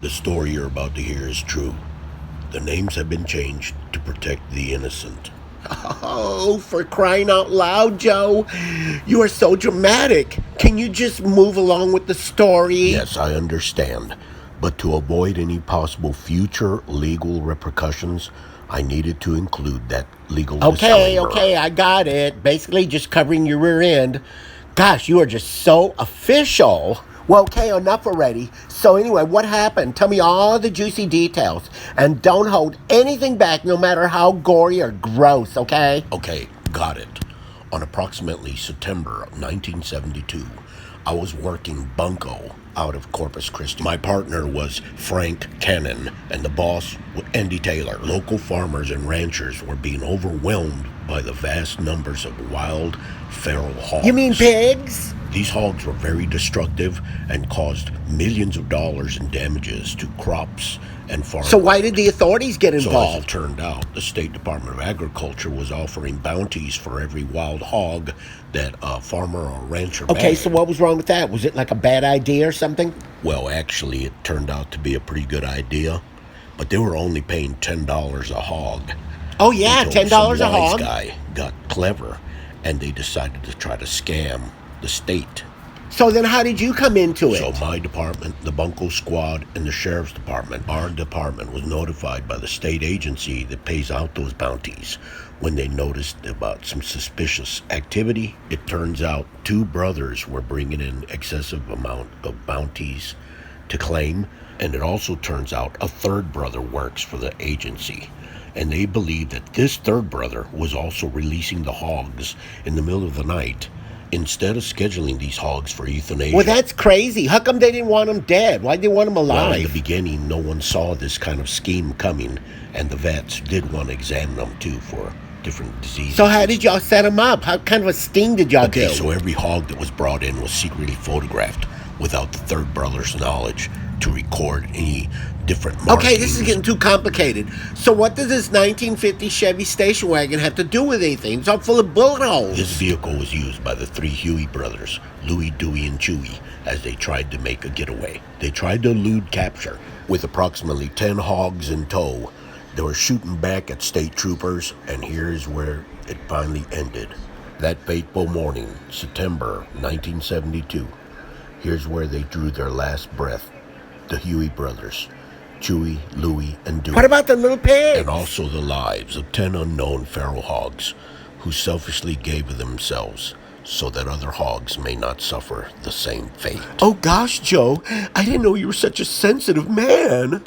The story you're about to hear is true. The names have been changed to protect the innocent. Oh, for crying out loud, Joe. You are so dramatic. Can you just move along with the story? Yes, I understand. But to avoid any possible future legal repercussions, I needed to include that legal disclaimer. Okay, I got it. Basically, just covering your rear end. Gosh, you are just so official. Well, okay, enough already. So anyway, what happened? Tell me all the juicy details. And don't hold anything back, no matter how gory or gross, okay? Okay, got it. On approximately September of 1972, I was working bunco out of Corpus Christi. My partner was Frank Cannon, and the boss, Andy Taylor. Local farmers and ranchers were being overwhelmed by the vast numbers of wild, feral hogs. You mean pigs? These hogs were very destructive and caused millions of dollars in damages to crops and farm. So why did the authorities get So as involved? it turned out, the State Department of Agriculture was offering bounties for every wild hog that a farmer or rancher Okay, bagged. so what was wrong with that? Was it like a bad idea or something? Well, actually, it turned out to be a pretty good idea, but they were only paying $10 a hog. Oh yeah, Until $10 a some wise hog. guy got clever, and they decided to try to scam the state. So then how did you come into it? So my department, the Bunko Squad, and the Sheriff's Department, our department was notified by the state agency that pays out those bounties when they noticed about some suspicious activity. It turns out two brothers were bringing in excessive amount of bounties to claim, and it also turns out a third brother works for the agency. And they believe that this third brother was also releasing the hogs in the middle of the night instead of scheduling these hogs for euthanasia. Well, that's crazy. How come they didn't want them dead? Why'd they want them Well, in the alive? beginning, no one saw this kind of scheme coming, and the vets did want to examine them too for different diseases. So how did y'all set them up? How kind of a sting did y'all Okay, do? so every hog that was brought in was secretly photographed without the third brother's knowledge to record any different markings. Okay, this is getting too complicated. So what does this 1950 Chevy station wagon have to do with anything? It's all full of bullet holes. This vehicle was used by the three Huey brothers, Louie, Dewey, and Chewy, as they tried to make a getaway. They tried to elude capture. With approximately 10 hogs in tow, they were shooting back at state troopers, and here's where it finally ended. That fateful morning, September 1972, here's where they drew their last breath. The Huey brothers, Chewy, Louie, and Dewey. What about the little pig? And also the lives of 10 unknown feral hogs who selfishly gave of themselves so that other hogs may not suffer the same fate. Oh gosh, Joe, I didn't know you were such a sensitive man.